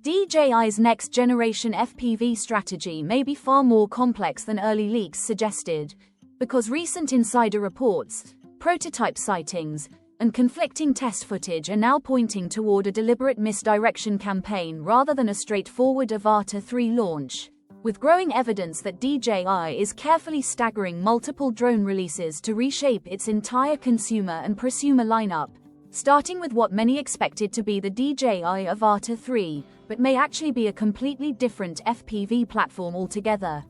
DJI's next-generation FPV strategy may be far more complex than early leaks suggested, because recent insider reports, prototype sightings, and conflicting test footage are now pointing toward a deliberate misdirection campaign rather than a straightforward Avata 3 launch. With growing evidence that DJI is carefully staggering multiple drone releases to reshape its entire consumer and prosumer lineup, starting with what many expected to be the DJI Avata 3, but may actually be a completely different FPV platform altogether.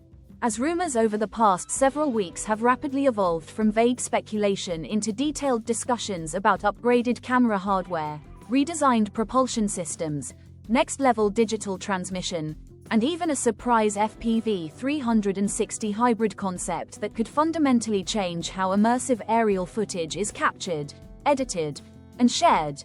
As rumors over the past several weeks have rapidly evolved from vague speculation into detailed discussions about upgraded camera hardware, redesigned propulsion systems, next-level digital transmission, and even a surprise FPV 360 hybrid concept that could fundamentally change how immersive aerial footage is captured, edited, and shared.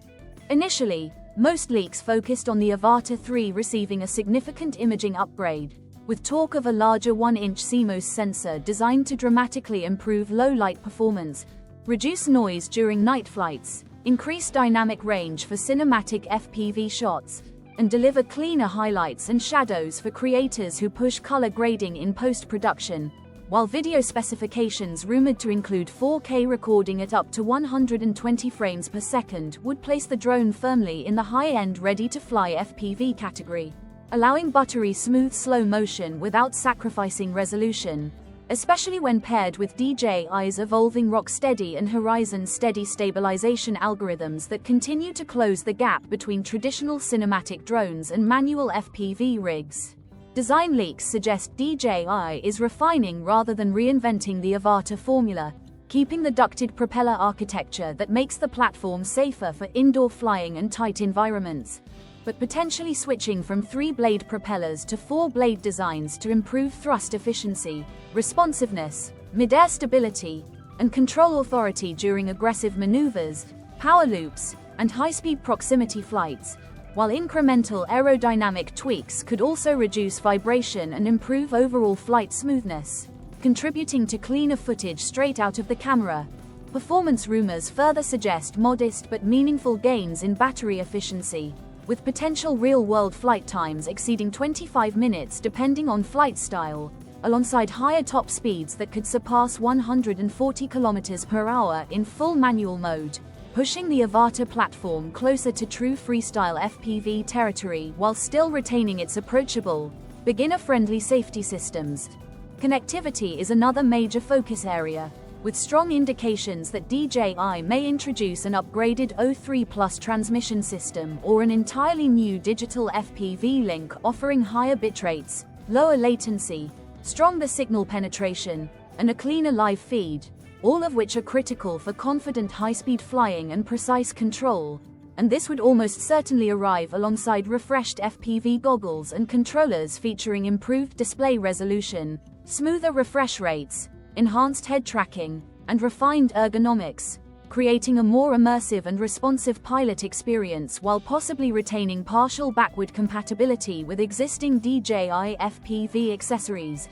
Initially, most leaks focused on the Avata 3 receiving a significant imaging upgrade, with talk of a larger 1-inch CMOS sensor designed to dramatically improve low-light performance, reduce noise during night flights, increase dynamic range for cinematic FPV shots, and deliver cleaner highlights and shadows for creators who push color grading in post-production, while video specifications rumored to include 4K recording at up to 120 frames per second would place the drone firmly in the high-end ready-to-fly FPV category, allowing buttery smooth slow motion without sacrificing resolution, especially when paired with DJI's evolving Rocksteady and Horizon Steady stabilization algorithms that continue to close the gap between traditional cinematic drones and manual FPV rigs. Design leaks suggest DJI is refining rather than reinventing the Avata formula, keeping the ducted propeller architecture that makes the platform safer for indoor flying and tight environments, but potentially switching from 3-blade propellers to 4-blade designs to improve thrust efficiency, responsiveness, mid-air stability, and control authority during aggressive maneuvers, power loops, and high-speed proximity flights, while incremental aerodynamic tweaks could also reduce vibration and improve overall flight smoothness, contributing to cleaner footage straight out of the camera. Performance rumors further suggest modest but meaningful gains in battery efficiency, with potential real-world flight times exceeding 25 minutes depending on flight style, alongside higher top speeds that could surpass 140 km per hour in full manual mode, pushing the Avata platform closer to true freestyle FPV territory while still retaining its approachable, beginner-friendly safety systems. Connectivity is another major focus area, with strong indications that DJI may introduce an upgraded O3 Plus transmission system or an entirely new digital FPV link offering higher bitrates, lower latency, stronger signal penetration, and a cleaner live feed, all of which are critical for confident high-speed flying and precise control, and this would almost certainly arrive alongside refreshed FPV goggles and controllers featuring improved display resolution, smoother refresh rates, enhanced head tracking, and refined ergonomics, creating a more immersive and responsive pilot experience while possibly retaining partial backward compatibility with existing DJI FPV accessories.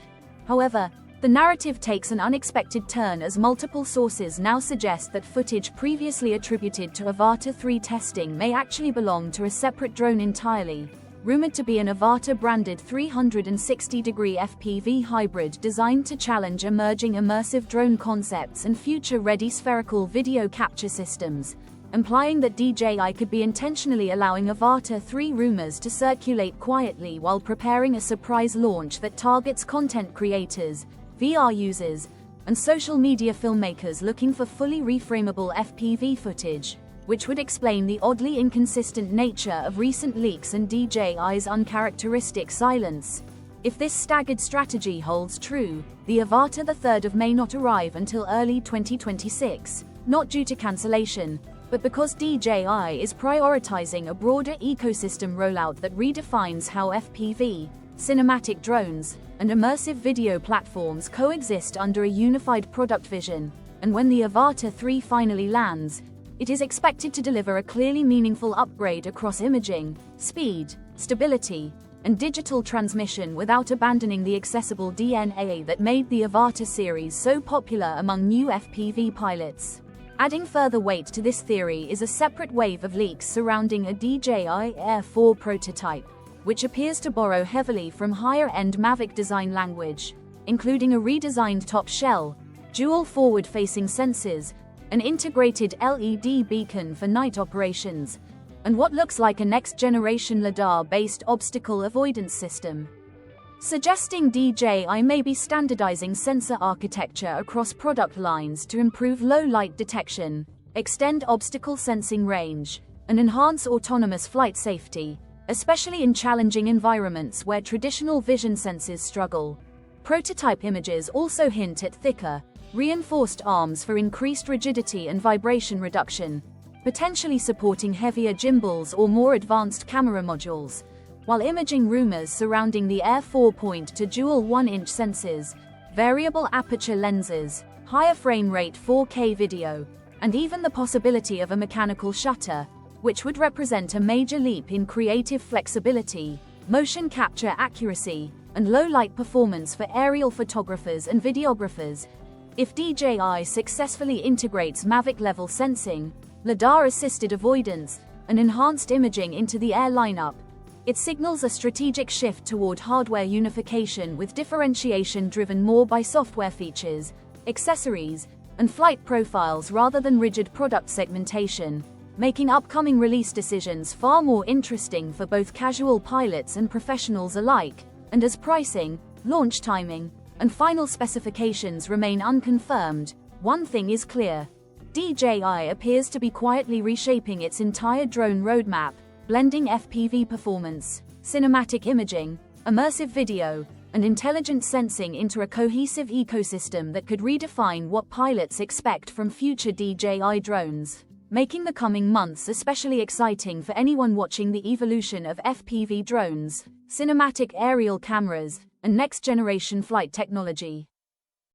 However, the narrative takes an unexpected turn as multiple sources now suggest that footage previously attributed to Avata 3 testing may actually belong to a separate drone entirely, rumored to be an Avata-branded 360-degree FPV hybrid designed to challenge emerging immersive drone concepts and future-ready spherical video capture systems, implying that DJI could be intentionally allowing Avata 3 rumors to circulate quietly while preparing a surprise launch that targets content creators, VR users, and social media filmmakers looking for fully reframable FPV footage, which would explain the oddly inconsistent nature of recent leaks and DJI's uncharacteristic silence. If this staggered strategy holds true, the Avata 3 may not arrive until early 2026, not due to cancellation, but because DJI is prioritizing a broader ecosystem rollout that redefines how FPV, cinematic drones, and immersive video platforms coexist under a unified product vision, and when the Avata 3 finally lands, it is expected to deliver a clearly meaningful upgrade across imaging, speed, stability, and digital transmission without abandoning the accessible DNA that made the Avata series so popular among new FPV pilots. Adding further weight to this theory is a separate wave of leaks surrounding a DJI Air 4 prototype, which appears to borrow heavily from higher-end Mavic design language, including a redesigned top shell, dual forward-facing sensors, an integrated LED beacon for night operations, and what looks like a next-generation LiDAR-based obstacle avoidance system, suggesting DJI may be standardizing sensor architecture across product lines to improve low-light detection, extend obstacle sensing range, and enhance autonomous flight safety, especially in challenging environments where traditional vision sensors struggle. Prototype images also hint at thicker, reinforced arms for increased rigidity and vibration reduction, potentially supporting heavier gimbals or more advanced camera modules, while imaging rumors surrounding the Air 4 point to dual 1-inch sensors, variable aperture lenses, higher frame rate 4K video, and even the possibility of a mechanical shutter, which would represent a major leap in creative flexibility, motion capture accuracy, and low-light performance for aerial photographers and videographers. If DJI successfully integrates Mavic-level sensing, LiDAR-assisted avoidance, and enhanced imaging into the Air lineup, it signals a strategic shift toward hardware unification with differentiation driven more by software features, accessories, and flight profiles rather than rigid product segmentation, making upcoming release decisions far more interesting for both casual pilots and professionals alike. And as pricing, launch timing, and final specifications remain unconfirmed, one thing is clear: DJI appears to be quietly reshaping its entire drone roadmap, blending FPV performance, cinematic imaging, immersive video, and intelligent sensing into a cohesive ecosystem that could redefine what pilots expect from future DJI drones, making the coming months especially exciting for anyone watching the evolution of FPV drones, cinematic aerial cameras, and next-generation flight technology.